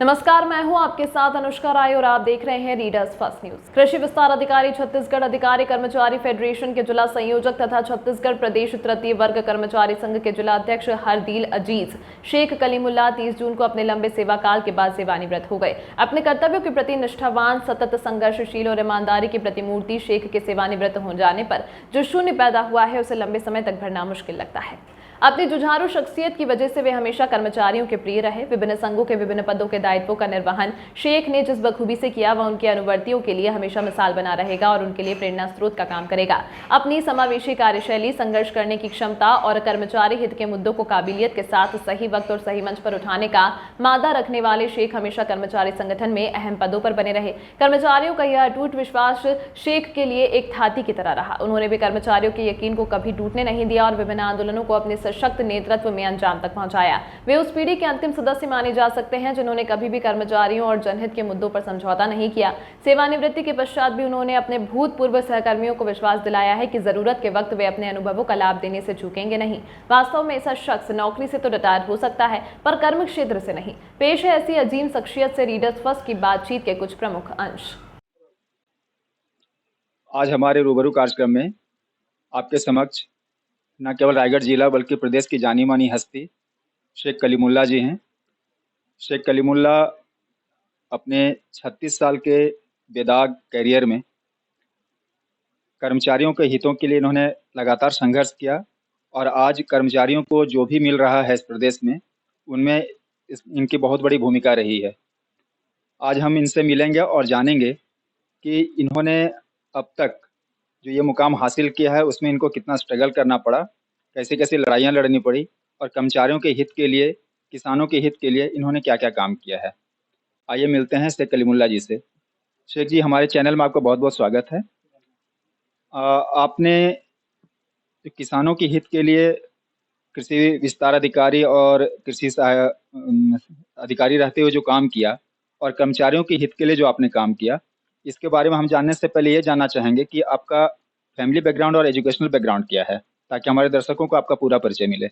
नमस्कार, मैं हूं आपके साथ अनुष्का राय और आप देख रहे हैं रीडर्स फर्स्ट न्यूज। कृषि विस्तार अधिकारी, छत्तीसगढ़ अधिकारी कर्मचारी फेडरेशन के जिला संयोजक तथा छत्तीसगढ़ प्रदेश तृतीय वर्ग कर्मचारी संघ के जिला अध्यक्ष हरदील अजीज शेख कलीमुल्ला 30 जून को अपने लंबे सेवा काल के बाद सेवानिवृत्त हो गए। अपने कर्तव्यों के प्रति निष्ठावान, सतत संघर्षशील और ईमानदारी की प्रतिमूर्ति शेख के सेवानिवृत्त हो जाने पर जो शून्य पैदा हुआ है उसे लंबे समय तक भरना मुश्किल लगता है। अपनी जुझारू शख्सियत की वजह से वे हमेशा कर्मचारियों के प्रिय रहे। विभिन्न संघों के विभिन्न पदों के दायित्वों का निर्वहन शेख ने जिस बखूबी से किया वह उनके अनुवर्तियों के लिए हमेशा मिसाल बना रहेगा और उनके लिए प्रेरणा स्रोत का काम करेगा। अपनी समावेशी कार्यशैली, संघर्ष करने की क्षमता और कर्मचारी हित के मुद्दों को काबिलियत के साथ सही वक्त और सही मंच पर उठाने का मादा रखने वाले शेख हमेशा कर्मचारी संगठन में अहम पदों पर बने रहे। कर्मचारियों का यह अटूट विश्वास शेख के लिए एक थाती की तरह रहा। उन्होंने भी कर्मचारियों के यकीन को कभी टूटने नहीं दिया और विभिन्न आंदोलनों को अपने सशक्त नेतृत्व में अंजाम तक पहुंचाया। वे उस पीढ़ी के अंतिम सदस्य माने जा सकते हैं जिन्होंने कभी भी कर्मचारियों और जनहित के मुद्दों पर समझौता नहीं किया। सेवानिवृत्ति के पश्चात भी उन्होंने अपने भूतपूर्व सहकर्मियों को विश्वास दिलाया है कि जरूरत के वक्त वे अपने अनुभवों का लाभ देने से चूकेंगे नहीं। वास्तव में ऐसा शख्स नौकरी से तो रिटायर हो सकता है पर कर्म क्षेत्र से नहीं। पेश है ऐसी अजीम शख्सियत से रीडर्स फर्स्ट की बातचीत के कुछ प्रमुख अंश। आज हमारे रूबरू कार्यक्रम में आपके समक्ष न केवल रायगढ़ जिला बल्कि प्रदेश की जानी मानी हस्ती शेख कलीमुल्ला जी हैं। शेख कलीमुल्ला अपने 36 साल के बेदाग कैरियर में कर्मचारियों के हितों के लिए इन्होंने लगातार संघर्ष किया और आज कर्मचारियों को जो भी मिल रहा है इस प्रदेश में उनमें इनकी बहुत बड़ी भूमिका रही है। आज हम इनसे मिलेंगे और जानेंगे कि इन्होंने अब तक जो ये मुकाम हासिल किया है उसमें इनको कितना स्ट्रगल करना पड़ा, कैसे कैसे लड़ाइयाँ लड़नी पड़ी और कर्मचारियों के हित के लिए, किसानों के हित के लिए इन्होंने क्या क्या काम किया है। आइए मिलते हैं शेख कलीमुल्ला जी से। शेख जी, हमारे चैनल में आपका बहुत बहुत स्वागत है। आपने किसानों के हित के लिए कृषि विस्तार अधिकारी और कृषि अधिकारी रहते हुए जो काम किया और कर्मचारियों के हित के लिए जो आपने काम किया, इसके बारे में हम जानने से पहले ये जानना चाहेंगे कि आपका फैमिली बैकग्राउंड और एजुकेशनल बैकग्राउंड क्या है, ताकि हमारे दर्शकों को आपका पूरा परिचय मिले।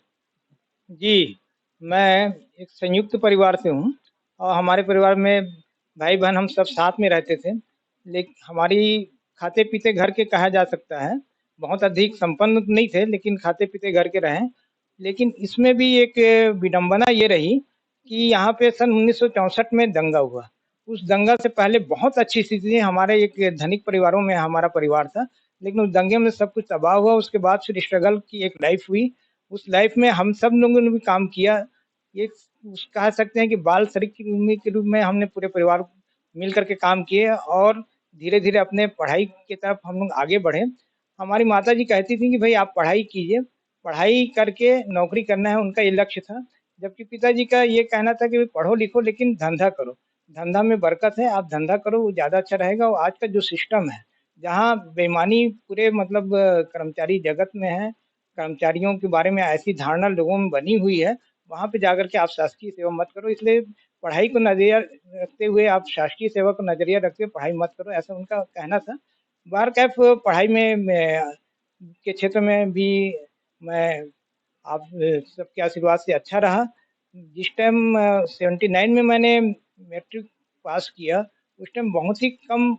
जी, मैं एक संयुक्त परिवार से हूँ और हमारे परिवार में भाई-बहन हम सब साथ में रहते थे। लेकिन हमारी खाते-पीते घर के कहा जा सकता है। बहुत अधिक संपन्न नहीं थे लेकिन खाते-पीते घर के रहे। लेकिन इसमें भी एक विडंबना ये रही कि यहाँ पे सन 1964 में दंगा हुआ। उस दंगा से पहले बहुत अच्छी स्थिति थी। हमारे एक धनिक परिवारों में हमारा परिवार था, लेकिन उस दंगे में सब कुछ तबाह हुआ। उसके बाद फिर स्ट्रगल की एक लाइफ हुई। उस लाइफ में हम सब लोगों ने भी काम किया। ये कह सकते हैं कि बाल शरीक के रूप में हमने पूरे परिवार मिल कर के काम किए और धीरे-धीरे अपने पढ़ाई की तरफ हम लोग आगे बढ़े। हमारी माताजी कहती थीं कि भई आप पढ़ाई कीजिए, पढ़ाई करके नौकरी करना है, उनका ये लक्ष्य था। जबकि पिताजी का ये कहना था कि भई पढ़ो लिखो लेकिन धंधा करो, धंधा में बरकत है, आप धंधा करो वो ज़्यादा अच्छा रहेगा। और आज का जो सिस्टम है, जहाँ बेईमानी पूरे मतलब कर्मचारी जगत में है, कर्मचारियों के बारे में ऐसी धारणा लोगों में बनी हुई है, वहाँ पे जाकर के आप शासकीय सेवा मत करो। इसलिए पढ़ाई को नज़रिया रखते हुए आप शासकीय सेवा को नज़रिया रखते हुए पढ़ाई मत करो, ऐसा उनका कहना था। बहरकैफ पढ़ाई में मैं के क्षेत्र में भी मैं आप सबके आशीर्वाद से अच्छा रहा। जिस टाइम 79 में मैंने मैट्रिक पास किया, उस टाइम बहुत ही कम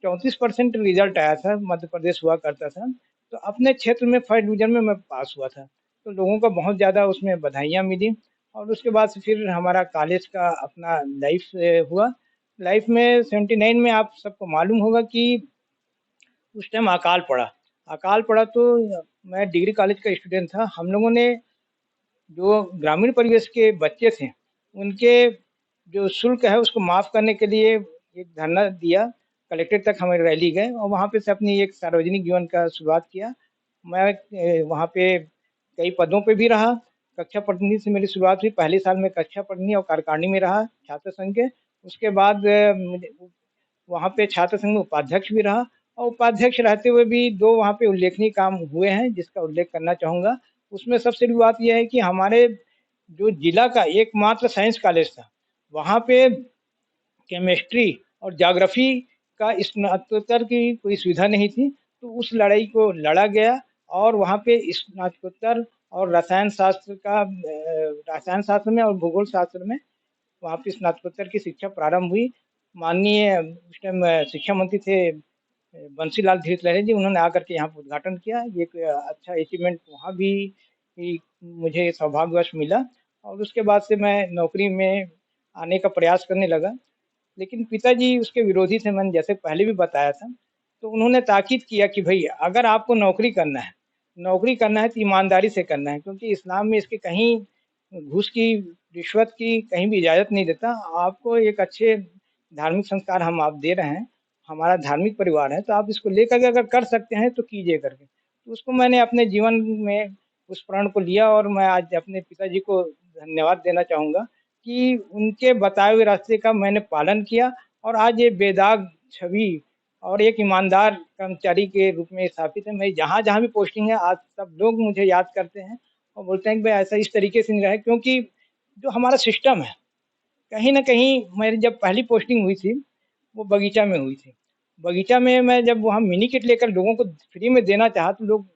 34% रिज़ल्ट आया था, मध्य प्रदेश हुआ करता था। तो अपने क्षेत्र में फर्स्ट डिवीज़न में मैं पास हुआ था। तो लोगों का बहुत ज़्यादा उसमें बधाइयाँ मिली और उसके बाद से फिर हमारा कॉलेज का अपना लाइफ़ हुआ। लाइफ़ में 79 में आप सबको मालूम होगा कि उस टाइम अकाल पड़ा। अकाल पड़ा तो मैं डिग्री कॉलेज का स्टूडेंट था। हम लोगों ने जो ग्रामीण परिवेश के बच्चे थे, उनके जो शुल्क है उसको माफ़ करने के लिए एक धरना दिया। कलेक्ट्रेट तक हम रैली गए और वहाँ पे से अपनी एक सार्वजनिक जीवन का शुरुआत किया। मैं वहाँ पे कई पदों पे भी रहा। कक्षा प्रतिनिधि से मेरी शुरुआत हुई। पहले साल में कक्षा प्रतिनिधि और कार्यकारिणी में रहा छात्र संघ के। उसके बाद मुझे वहाँ पे छात्र संघ में उपाध्यक्ष भी रहा और उपाध्यक्ष रहते हुए भी 2 वहाँ पे उल्लेखनीय काम हुए हैं, जिसका उल्लेख करना चाहूँगा। उसमें सबसे बड़ी बात ये है कि हमारे जो जिला का एकमात्र साइंस कॉलेज था, वहाँ पे केमिस्ट्री और ज्योग्राफी का स्नातकोत्तर की कोई सुविधा नहीं थी। तो उस लड़ाई को लड़ा गया और वहाँ पे स्नातकोत्तर और रसायन शास्त्र में और भूगोल शास्त्र में वहाँ पे स्नातकोत्तर की शिक्षा प्रारंभ हुई। माननीय उस टाइम शिक्षा मंत्री थे बंसीलाल धीरथ लहरे जी, उन्होंने आकर के यहाँ पे उद्घाटन किया। ये एक अच्छा अचीवमेंट वहाँ भी ही मुझे सौभाग्यवश मिला और उसके बाद से मैं नौकरी में आने का प्रयास करने लगा। लेकिन पिताजी उसके विरोधी थे, मैंने जैसे पहले भी बताया था। तो उन्होंने ताकीद किया कि भई अगर आपको नौकरी करना है तो ईमानदारी से करना है, क्योंकि इस्लाम में इसके कहीं घूस की, रिश्वत की कहीं भी इजाज़त नहीं देता। आपको एक अच्छे धार्मिक संस्कार हम आप दे रहे हैं, हमारा धार्मिक परिवार है, तो आप इसको लेकर के अगर कर सकते हैं तो कीजिए करके। तो उसको मैंने अपने जीवन में उस प्रण को लिया और मैं आज अपने पिताजी को धन्यवाद देना चाहूँगा कि उनके बताए हुए रास्ते का मैंने पालन किया और आज ये बेदाग छवि और एक ईमानदार कर्मचारी के रूप में स्थापित है। मैं जहाँ-जहाँ भी पोस्टिंग है, आज सब लोग मुझे याद करते हैं और बोलते हैं कि भाई ऐसा इस तरीके से नहीं रहे, क्योंकि जो हमारा सिस्टम है, कहीं न कहीं मेरी जब पहली पोस्टिंग हुई थी, वो बगीचा में हुई थी। बगीचा में मैं जब वहाँ मिनी किट लेकर लोगों को फ्री में देना चाहा तो लोग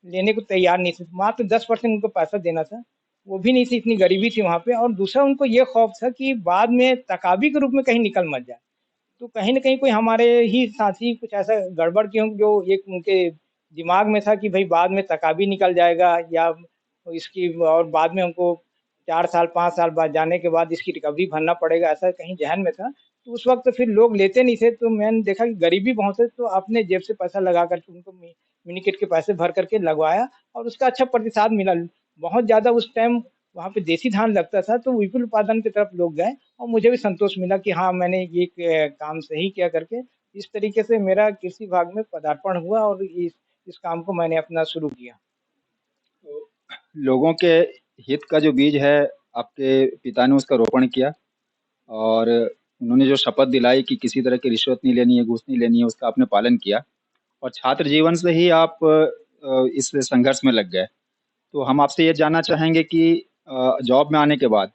लेने को तैयार नहीं थे। मात्र 10% उनको पैसा देना था, वो भी नहीं थी, इतनी गरीबी थी वहाँ पे और दूसरा उनको ये खौफ था कि बाद में तकाबी के रूप में कहीं निकल मत जाए। तो कहीं न कहीं कोई हमारे ही साथी कुछ ऐसा गड़बड़ किए हों जो एक उनके दिमाग में था कि भई बाद में तकाबी निकल जाएगा या इसकी और बाद में हमको 4 साल 5 साल बाद जाने के बाद इसकी रिकवरी भरना पड़ेगा, ऐसा कहीं ज़हन में था। तो उस वक़्त फिर लोग लेते नहीं थे, तो मैंने देखा कि गरीबी बहुत है, तो अपने जेब से पैसा लगा कर के उनको मिनी किट के पैसे भर कर के लगवाया और उसका अच्छा प्रतिसाद मिला। बहुत ज़्यादा उस टाइम वहाँ पे देसी धान लगता था, तो विपुल उत्पादन की तरफ लोग गए और मुझे भी संतोष मिला कि हाँ, मैंने ये काम सही किया करके। इस तरीके से मेरा कृषि विभाग में पदार्पण हुआ और इस काम को मैंने अपना शुरू किया। लोगों के हित का जो बीज है, आपके पिता ने उसका रोपण किया और उन्होंने जो शपथ दिलाई कि किसी तरह की रिश्वत नहीं लेनी है, घूस नहीं लेनी है, उसका आपने पालन किया और छात्र जीवन से ही आप इस संघर्ष में लग गए। तो हम आपसे ये जानना चाहेंगे कि जॉब में आने के बाद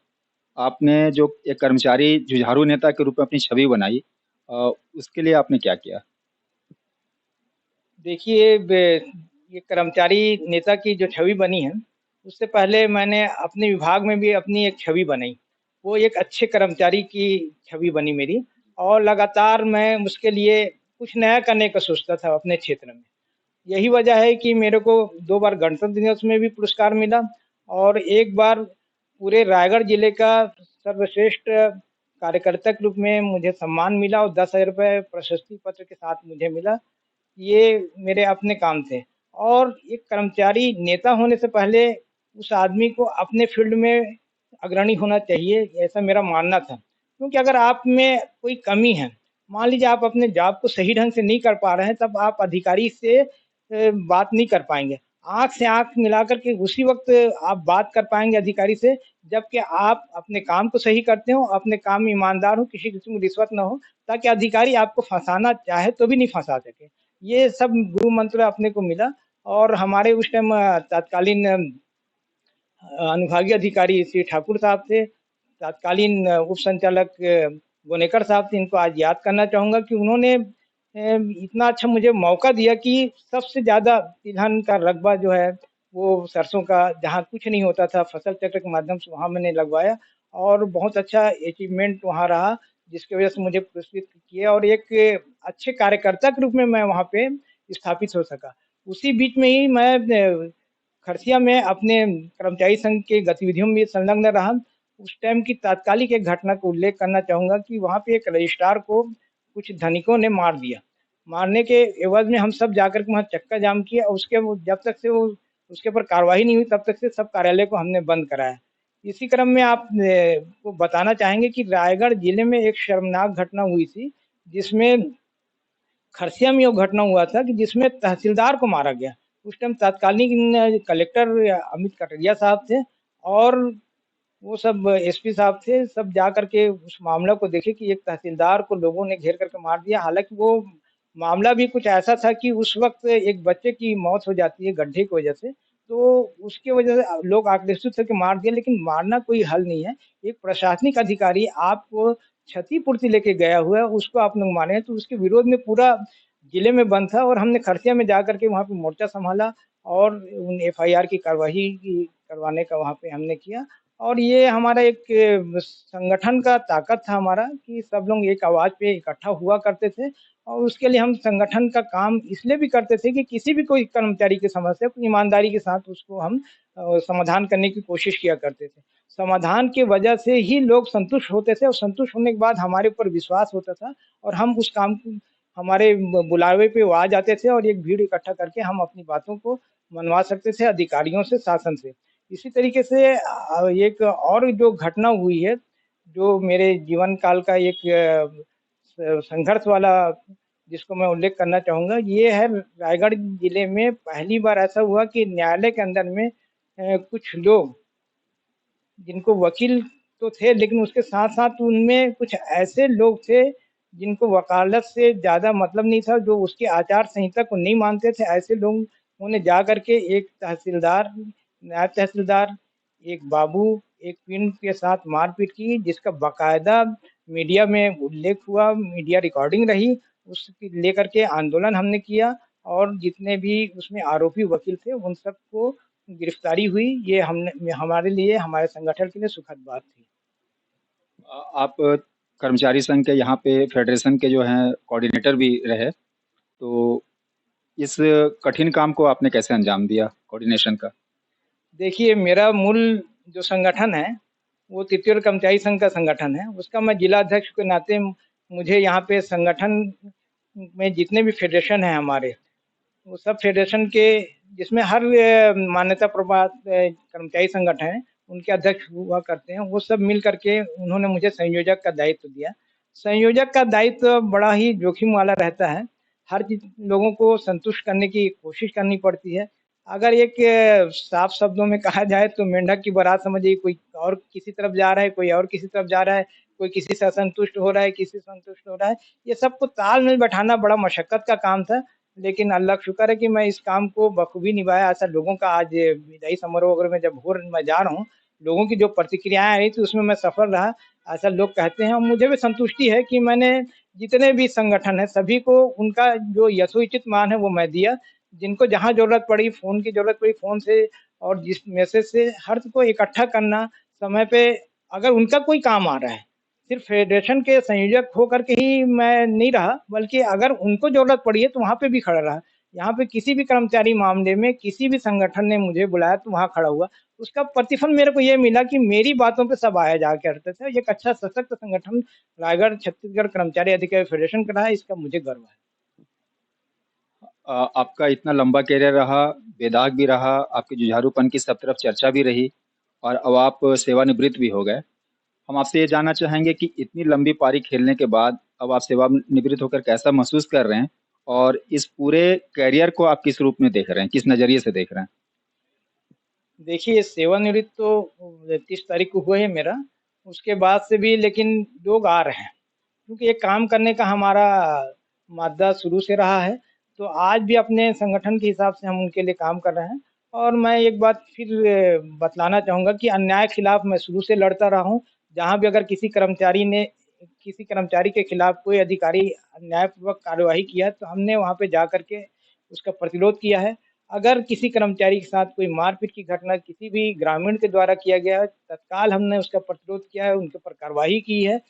आपने जो एक कर्मचारी जुझारू नेता के रूप में अपनी छवि बनाई, उसके लिए आपने क्या किया? देखिए ये कर्मचारी नेता की जो छवि बनी है, उससे पहले मैंने अपने विभाग में भी अपनी एक छवि बनाई। वो एक अच्छे कर्मचारी की छवि बनी मेरी और लगातार मैं उसके लिए कुछ नया करने का सोचता था अपने क्षेत्र में। यही वजह है कि मेरे को 2 बार गणतंत्र दिवस में भी पुरस्कार मिला और एक बार पूरे रायगढ़ जिले का सर्वश्रेष्ठ कार्यकर्ता के रूप में मुझे सम्मान मिला और 10,000 रुपए प्रशस्ति पत्र के साथ मुझे मिला। ये मेरे अपने काम थे और एक कर्मचारी नेता होने से पहले उस आदमी को अपने फील्ड में अग्रणी होना चाहिए, ऐसा मेरा मानना था। क्योंकि अगर आप में कोई कमी है, मान लीजिए आप अपने जॉब को सही ढंग से नहीं कर पा रहे हैं, तब आप अधिकारी से बात नहीं कर पाएँगे। आँख से आँख मिलाकर के उसी वक़्त आप बात कर पाएँगे अधिकारी से, जबकि आप अपने काम को सही करते हो, अपने काम में ईमानदार हो, किसी किस्म की रिश्वत ना हो, ताकि अधिकारी आपको फँसाना चाहे तो भी नहीं फँसा सके। ये सब गुरु मंत्र अपने को मिला और हमारे उस टाइम तत्कालीन अनुभागीय अधिकारी श्री ठाकुर साहब थे, तत्कालीन उप संचालक गोनेकर साहब थे, इनको आज याद करना चाहूँगा कि उन्होंने इतना अच्छा मुझे मौका दिया कि सबसे ज़्यादा तिलहन का रकबा जो है, वो सरसों का जहाँ कुछ नहीं होता था, फसल चक्र के माध्यम से वहाँ मैंने लगवाया और बहुत अच्छा अचीवमेंट वहाँ रहा, जिसकी वजह से मुझे पुरस्कृत किया और एक अच्छे कार्यकर्ता के रूप में मैं वहाँ पे स्थापित हो सका। उसी बीच में ही मैं खरसिया में अपने कर्मचारी संघ के गतिविधियों में संलग्न रहा। उस टाइम की तात्कालिक एक घटना को उल्लेख करना चाहूँगा कि वहाँ पे एक रजिस्ट्रार को कुछ धनिकों ने मार दिया। मारने के एवज़ में हम सब जाकर के वहाँ चक्का जाम किया और उसके वो जब तक से वो उसके ऊपर कार्रवाई नहीं हुई तब तक से सब कार्यालय को हमने बंद कराया। इसी क्रम में आप को बताना चाहेंगे कि रायगढ़ जिले में एक शर्मनाक घटना हुई थी, जिसमें खरसिया में वो घटना हुआ था कि जिसमें तहसीलदार को मारा गया। उस टाइम तत्कालीन कलेक्टर अमित कटरिया साहब थे और वो सब एसपी साहब थे, सब जा कर के उस मामला को देखे कि एक तहसीलदार को लोगों ने घेर करके मार दिया। हालाँकि वो मामला भी कुछ ऐसा था कि उस वक़्त एक बच्चे की मौत हो जाती है गड्ढे की वजह से, तो उसकी वजह से लोग आक्रोशित होके मार दिए, लेकिन मारना कोई हल नहीं है। एक प्रशासनिक अधिकारी आपको क्षतिपूर्ति लेके गया हुआ है, उसको आप लोग मारे हैं, तो उसके विरोध में पूरा जिले में बंद था और हमने खरसिया में जाकर के वहाँ पे मोर्चा सँभाला और उन एफआईआर की कार्यवाही की करवाने का वहाँ पे हमने किया और ये हमारा एक संगठन का ताकत था हमारा कि सब लोग एक आवाज़ पे इकट्ठा हुआ करते थे और उसके लिए हम संगठन का काम इसलिए भी करते थे कि किसी भी कोई कर्मचारी की समस्या को ईमानदारी के साथ उसको हम समाधान करने की कोशिश किया करते थे। समाधान की वजह से ही लोग संतुष्ट होते थे और संतुष्ट होने के बाद हमारे ऊपर विश्वास होता था और हम उस काम को हमारे बुलावे पे वो आ जाते थे और एक भीड़ इकट्ठा करके हम अपनी बातों को मनवा सकते थे अधिकारियों से, शासन से। इसी तरीके से एक और जो घटना हुई है, जो मेरे जीवन काल का एक संघर्ष वाला जिसको मैं उल्लेख करना चाहूँगा, ये है रायगढ़ जिले में पहली बार ऐसा हुआ कि न्यायालय के अंदर में कुछ लोग जिनको वकील तो थे लेकिन उसके साथ-साथ उनमें कुछ ऐसे लोग थे जिनको वकालत से ज़्यादा मतलब नहीं था, जो उसकी आचार संहिता को नहीं मानते थे। ऐसे लोगों ने जा कर के एक तहसीलदार, नायब तहसीलदार, एक बाबू, एक पिन के साथ मारपीट की जिसका बाकायदा मीडिया में उल्लेख हुआ, मीडिया रिकॉर्डिंग रही, उसको लेकर के आंदोलन हमने किया और जितने भी उसमें आरोपी वकील थे उन सबको गिरफ्तारी हुई। ये हमने हमारे लिए, हमारे संगठन के लिए सुखद बात थी। आप कर्मचारी संघ के यहाँ पे फेडरेशन के जो हैं कोऑर्डिनेटर भी रहे, तो इस कठिन काम को आपने कैसे अंजाम दिया कोऑर्डिनेशन का? देखिए, मेरा मूल जो संगठन है, वो तृतीय कर्मचारी संघ का संगठन है। उसका मैं जिला अध्यक्ष के नाते मुझे यहाँ पे संगठन में जितने भी फेडरेशन हैं हमारे, वो सब फेडरेशन के जिसमें हर मान्यता प्राप्त कर्मचारी संगठन है, उनके अध्यक्ष हुआ करते हैं। वो सब मिल कर के उन्होंने मुझे संयोजक का दायित्व दिया। संयोजक का दायित्व बड़ा ही जोखिम वाला रहता है। हर चीज़ लोगों को संतुष्ट करने की कोशिश करनी पड़ती है। अगर एक साफ शब्दों में कहा जाए तो मेंढक की बारात समझिए, कोई और किसी तरफ जा रहा है, कोई और किसी तरफ जा रहा है, कोई किसी से असंतुष्ट हो रहा है, किसी से संतुष्ट हो रहा है। ये सबको तालमेल बैठाना बड़ा मशक्कत का काम था। लेकिन अल्लाह का शुक्र है कि मैं इस काम को बखूबी निभाया। ऐसा लोगों का आज विदाई समारोह वगैरह में जब मैं जा रहा हूँ, लोगों की जो प्रतिक्रियाएँ आई थी उसमें मैं सफल रहा। ऐसा लोग कहते हैं और मुझे भी संतुष्टि है कि मैंने जितने भी संगठन हैं सभी को उनका जो यथोचित मान है वो मैं दिया। जिनको जहाँ ज़रूरत पड़ी, फ़ोन की ज़रूरत पड़ी, फ़ोन से और जिस मैसेज से हर को इकट्ठा करना समय पे अगर उनका कोई काम आ रहा है, सिर्फ़ फेडरेशन के संयोजक होकर के ही मैं नहीं रहा, बल्कि अगर उनको ज़रूरत पड़ी है तो वहाँ पे भी खड़ा रहा। यहाँ पे किसी भी कर्मचारी मामले में किसी भी संगठन ने मुझे बुलाया तो वहाँ खड़ा हुआ। उसका प्रतिफल मेरे को ये मिला कि मेरी बातों पे सब आया जाया करते थे। एक अच्छा सशक्त संगठन रायगढ़ छत्तीसगढ़ कर्मचारी अधिकारी फेडरेशन का रहा है, इसका मुझे गर्व है। आपका इतना लंबा करियर रहा, बेदाग भी रहा, आपके जुझारूपन की सब तरफ चर्चा भी रही और अब आप सेवानिवृत्त भी हो गए। हम आपसे ये जानना चाहेंगे कि इतनी लंबी पारी खेलने के बाद अब आप सेवानिवृत्त होकर कैसा महसूस कर रहे हैं और इस पूरे करियर को आप किस रूप में देख रहे हैं, किस नज़रिए से देख रहे हैं? देखिए, सेवानिवृत्त तो 30 तारीख को हुआ है मेरा, उसके बाद से भी लेकिन लोग आ रहे हैं, क्योंकि ये काम करने का हमारा मादा शुरू से रहा है, तो आज भी अपने संगठन के हिसाब से हम उनके लिए काम कर रहे हैं। और मैं एक बात फिर बतलाना चाहूँगा कि अन्याय के खिलाफ मैं शुरू से लड़ता रहा हूँ। जहाँ भी अगर किसी कर्मचारी के खिलाफ कोई अधिकारी अन्यायपूर्वक कार्यवाही किया है, तो हमने वहाँ पे जा कर के उसका प्रतिरोध किया है। अगर किसी कर्मचारी के साथ कोई मारपीट की घटना किसी भी ग्रामीण के द्वारा किया गया है, तत्काल हमने उसका प्रतिरोध किया है, उनके ऊपर कार्रवाई की है,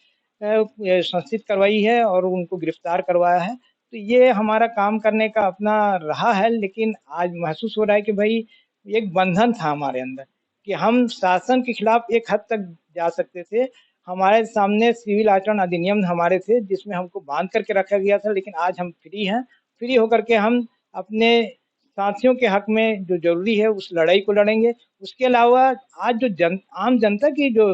संस्थित करवाई है और उनको गिरफ्तार करवाया है। तो ये हमारा काम करने का अपना रहा है, लेकिन आज महसूस हो रहा है कि भई एक बंधन था हमारे अंदर कि हम शासन के खिलाफ एक हद तक जा सकते थे। हमारे सामने सिविल आचरण अधिनियम हमारे थे जिसमें हमको बाँध करके रखा गया था, लेकिन आज हम फ्री हैं। फ्री होकर के हम अपने साथियों के हक में जो ज़रूरी है उस लड़ाई को लड़ेंगे। उसके अलावा आज जो आम जनता की जो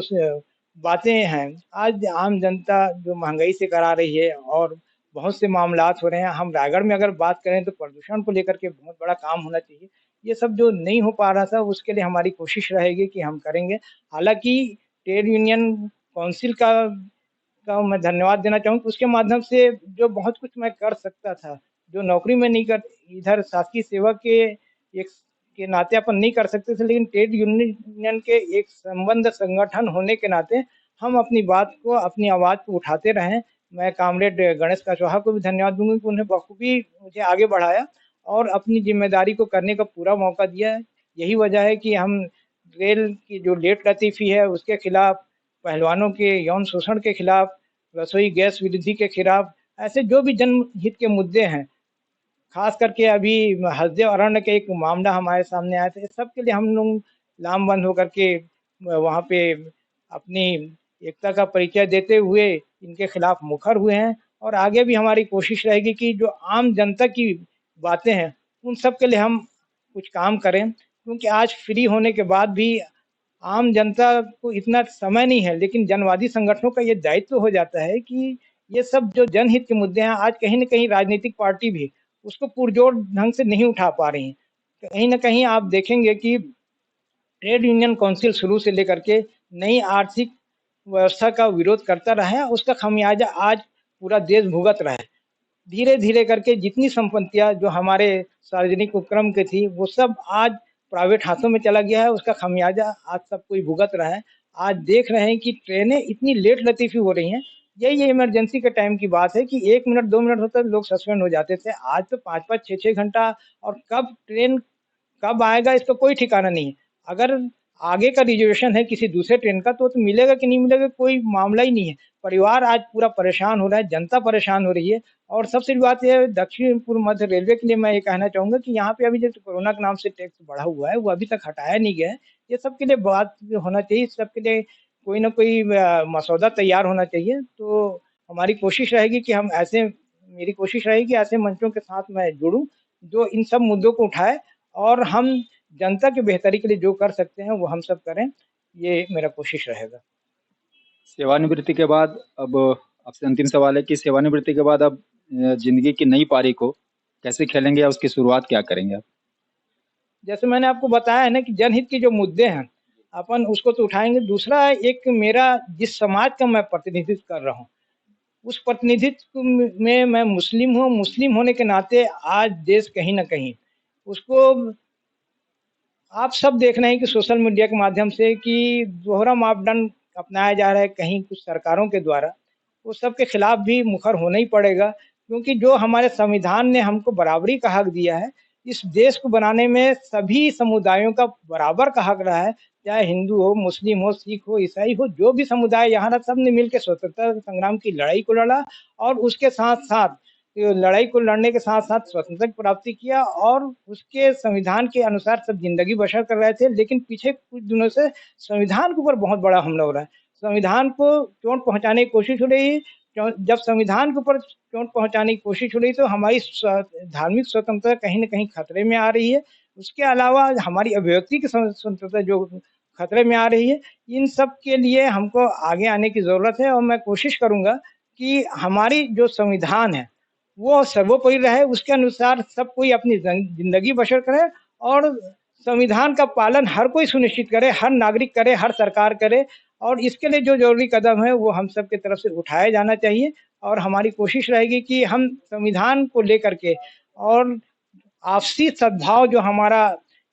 बातें हैं, आज आम जनता जो महँगाई से करा रही है और बहुत से मामलात हो रहे हैं। हम रायगढ़ में अगर बात करें तो प्रदूषण को लेकर के बहुत बड़ा काम होना चाहिए। ये सब जो नहीं हो पा रहा था उसके लिए हमारी कोशिश रहेगी कि हम करेंगे। हालाँकि ट्रेड यूनियन काउंसिल का मैं धन्यवाद देना चाहूँगा, उसके माध्यम से जो बहुत कुछ मैं कर सकता था, जो नौकरी में नहीं कर इधर शासकीय सेवा के एक के नाते अपन नहीं कर सकते थे, लेकिन ट्रेड यूनियन के एक संबद्ध संगठन होने के नाते हम अपनी बात को, अपनी आवाज़ को उठाते रहें। मैं कॉमरेड गणेश कुशवाहा को भी धन्यवाद दूँगा कि उन्होंने बखूबी मुझे आगे बढ़ाया और अपनी ज़िम्मेदारी को करने का पूरा मौका दिया है। यही वजह है कि हम रेल की जो लेट लतीफ़ी है उसके खिलाफ, पहलवानों के यौन शोषण के खिलाफ, रसोई गैस वृद्धि के खिलाफ, ऐसे जो भी जनहित के मुद्दे हैं, खास करके अभी हसदेव अरण्य का एक मामला हमारे सामने आया था, इस सब के लिए हम लोग लामबंद होकर के वहाँ पे अपनी एकता का परिचय देते हुए इनके खिलाफ मुखर हुए हैं। और आगे भी हमारी कोशिश रहेगी कि जो आम जनता की बातें हैं, उन सब के लिए हम कुछ काम करें, क्योंकि आज फ्री होने के बाद भी आम जनता को इतना समय नहीं है, लेकिन जनवादी संगठनों का ये दायित्व हो जाता है कि ये सब जो जनहित के मुद्दे हैं, आज कहीं न कहीं राजनीतिक पार्टी भी उसको पुरजोर ढंग से नहीं उठा पा रही हैं। कहीं न कहीं आप देखेंगे कि ट्रेड यूनियन काउंसिल शुरू से लेकर के नई आर्थिक व्यवस्था का विरोध करता रहा है, उसका खमियाजा आज पूरा देश भुगत रहा है। धीरे-धीरे करके जितनी संपत्तियाँ जो हमारे सार्वजनिक उपक्रम की थी, वो सब आज प्राइवेट हाथों में चला गया है, उसका खमियाजा आज सब कोई भुगत रहा है। आज देख रहे हैं कि ट्रेनें इतनी लेट लतीफ़ी हो रही हैं, यही इमरजेंसी के टाइम की बात है कि 1 मिनट, 2 मिनट होता लोग सस्पेंड हो जाते थे। आज तो 5-5, 6-6 घंटा, और कब ट्रेन कब आएगा इसका कोई ठिकाना नहीं है। अगर आगे का रिजर्वेशन है किसी दूसरे ट्रेन का तो मिलेगा कि नहीं मिलेगा कोई मामला ही नहीं है। परिवार आज पूरा परेशान हो रहा है, जनता परेशान हो रही है। और सबसे बड़ी बात ये है, दक्षिण पूर्व मध्य रेलवे के लिए मैं ये कहना चाहूँगा कि यहाँ पे अभी जो कोरोना के नाम से टैक्स बढ़ा हुआ है, वो अभी तक हटाया नहीं गया है। ये सब के लिए बात जो होना चाहिए, सबके लिए कोई ना कोई मसौदा तैयार होना चाहिए। तो हमारी कोशिश रहेगी कि हम ऐसे मेरी कोशिश रहेगी ऐसे मंचों के साथ मैं जुड़ूँ, जो इन सब मुद्दों को उठाए और हम जनता की बेहतरी के लिए जो कर सकते हैं वो हम सब करें, ये मेरा कोशिश रहेगा। सेवानिवृत्ति के बाद अब आपसे अंतिम सवाल है कि सेवानिवृत्ति के बाद अब ज़िंदगी की नई पारी को कैसे खेलेंगे या उसकी शुरुआत क्या करेंगे आप? जैसे मैंने आपको बताया है ना कि जनहित के जो मुद्दे हैं, अपन उसको तो उठाएँगे। दूसरा एक मेरा जिस समाज का मैं प्रतिनिधित्व कर रहा हूँ, उस प्रतिनिधित्व में मैं मुस्लिम हूँ। मुस्लिम होने के नाते आज देश कहीं न कहीं उसको आप सब देख रहे हैं कि सोशल मीडिया के माध्यम से कि दोहरा मापदंड अपनाया जा रहा है कहीं कुछ सरकारों के द्वारा, वो सब के खिलाफ भी मुखर होना ही पड़ेगा, क्योंकि जो हमारे संविधान ने हमको बराबरी का हक दिया है, इस देश को बनाने में सभी समुदायों का बराबर का हक रहा है, चाहे हिंदू हो, मुस्लिम हो, सिख हो, ईसाई हो, जो भी समुदाय यहाँ रहा, सबने मिलकर स्वतंत्रता संग्राम की लड़ाई को लड़ा और उसके साथ-साथ ये लड़ाई को लड़ने के साथ-साथ स्वतंत्रता की प्राप्ति किया और उसके संविधान के अनुसार सब ज़िंदगी बसर कर रहे थे। लेकिन पीछे कुछ दिनों से संविधान के ऊपर बहुत बड़ा हमला हो रहा है। संविधान को चोट पहुँचाने की कोशिश हो रही है। जब संविधान के ऊपर चोट पहुँचाने की कोशिश हो रही है तो हमारी धार्मिक स्वतंत्रता कहीं न कहीं खतरे में आ रही है। उसके अलावा हमारी अभिव्यक्ति की स्वतंत्रता जो खतरे में आ रही है। इन सब के लिए हमको आगे आने की ज़रूरत है और मैं कोशिश करूँगा कि हमारी जो संविधान है वो सर्वोपरि रहे, उसके अनुसार सब कोई अपनी ज़िंदगी बसर करे और संविधान का पालन हर कोई सुनिश्चित करे, हर नागरिक करे, हर सरकार करे। और इसके लिए जो ज़रूरी कदम है वो हम सब की तरफ से उठाया जाना चाहिए और हमारी कोशिश रहेगी कि हम संविधान को लेकर के और आपसी सद्भाव जो हमारा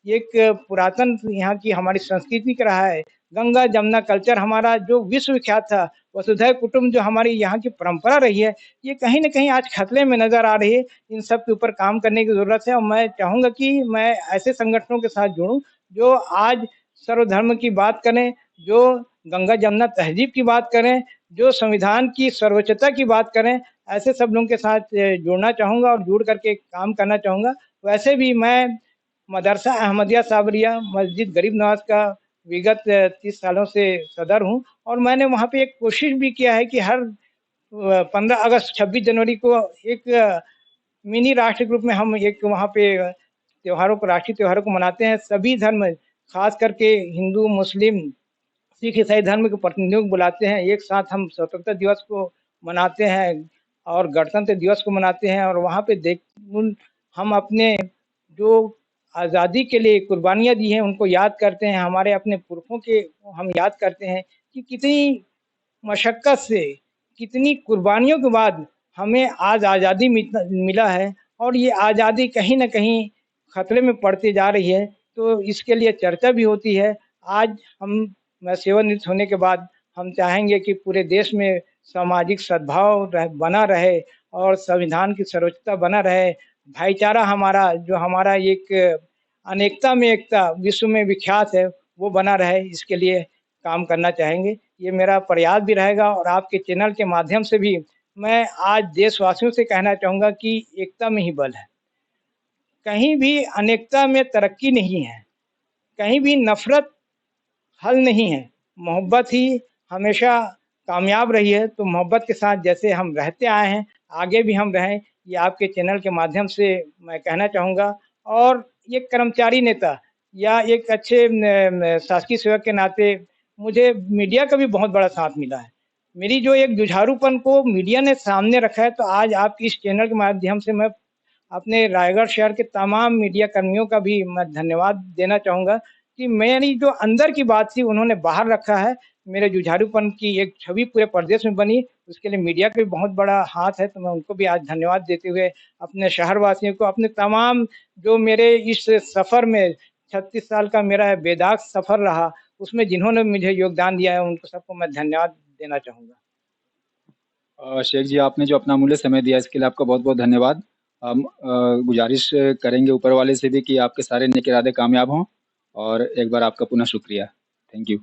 एक पुरातन यहाँ की हमारी संस्कृति का रहा है, गंगा जमुना कल्चर हमारा जो विश्व विख्यात था, वसुधैव कुटुंब जो हमारी यहाँ की परंपरा रही है, ये कहीं न कहीं आज खतरे में नज़र आ रही है। इन सब के ऊपर काम करने की ज़रूरत है और मैं चाहूँगा कि मैं ऐसे संगठनों के साथ जुड़ूँ, जो आज सर्वधर्म की बात करें, जो गंगा जमुना तहज़ीब की बात करें, जो संविधान की सर्वोच्चता की बात करें, ऐसे सब लोगों के साथ जुड़ना चाहूँगा और जुड़ कर के काम करना चाहूँगा। वैसे भी मैं मदरसा अहमदिया साबरिया मस्जिद गरीब नवाज का विगत 30 सालों से सदर हूँ और मैंने वहाँ पे एक कोशिश भी किया है कि हर 15 अगस्त 26 जनवरी को एक मिनी राष्ट्र के रूप में हम एक वहाँ पे त्योहारों को राष्ट्रीय त्योहारों को मनाते हैं। सभी धर्म खास करके हिंदू, मुस्लिम, सिख, ईसाई धर्म के प्रतिनिधियों को बुलाते हैं। एक साथ हम स्वतंत्रता दिवस को मनाते हैं और गणतंत्र दिवस को मनाते हैं और वहाँ पे हम अपने जो आज़ादी के लिए कुर्बानियाँ दी हैं उनको याद करते हैं। हमारे अपने पुरखों के हम याद करते हैं कि कितनी मशक्क़त से, कितनी कुर्बानियों के बाद हमें आज आज़ादी मिला है और ये आज़ादी कहीं न कहीं खतरे में पड़ती जा रही है। तो इसके लिए चर्चा भी होती है। आज मैं सेवानिवृत्त होने के बाद हम चाहेंगे कि पूरे देश में सामाजिक सद्भाव बना रहे और संविधान की सर्वोच्चता बना रहे। भाईचारा हमारा जो हमारा एक अनेकता में एकता विश्व में विख्यात है, वो बना रहे, इसके लिए काम करना चाहेंगे। ये मेरा प्रयास भी रहेगा और आपके चैनल के माध्यम से भी मैं आज देशवासियों से कहना चाहूँगा कि एकता में ही बल है। कहीं भी अनेकता में तरक्की नहीं है, कहीं भी नफ़रत हल नहीं है, मोहब्बत ही हमेशा कामयाब रही है। तो मोहब्बत के साथ जैसे हम रहते आए हैं, आगे भी हम रहें, ये आपके चैनल के माध्यम से मैं कहना चाहूँगा। और एक कर्मचारी नेता या एक अच्छे शासकीय सेवक के नाते मुझे मीडिया का भी बहुत बड़ा साथ मिला है। मेरी जो एक जुझारूपन को मीडिया ने सामने रखा है, तो आज आपके इस चैनल के माध्यम से मैं अपने रायगढ़ शहर के तमाम मीडिया कर्मियों का भी मैं धन्यवाद देना चाहूँगा कि मेरी जो अंदर की बात थी उन्होंने बाहर रखा है। मेरे जुझारूपन की एक छवि पूरे प्रदेश में बनी, उसके लिए मीडिया का भी बहुत बड़ा हाथ है। तो मैं उनको भी आज धन्यवाद देते हुए अपने शहरवासियों को, अपने तमाम जो मेरे इस सफ़र में 36 साल का मेरा बेदाग सफ़र रहा, उसमें जिन्होंने मुझे योगदान दिया है, उनको सबको मैं धन्यवाद देना चाहूँगा। शेख जी, आपने जो अपना अमूल्य समय दिया इसके लिए आपका बहुत-बहुत धन्यवाद। हम गुजारिश करेंगे ऊपर वाले से भी कि आपके सारे नेक इरादे कामयाब हों और एक बार आपका पुनः शुक्रिया। Thank you.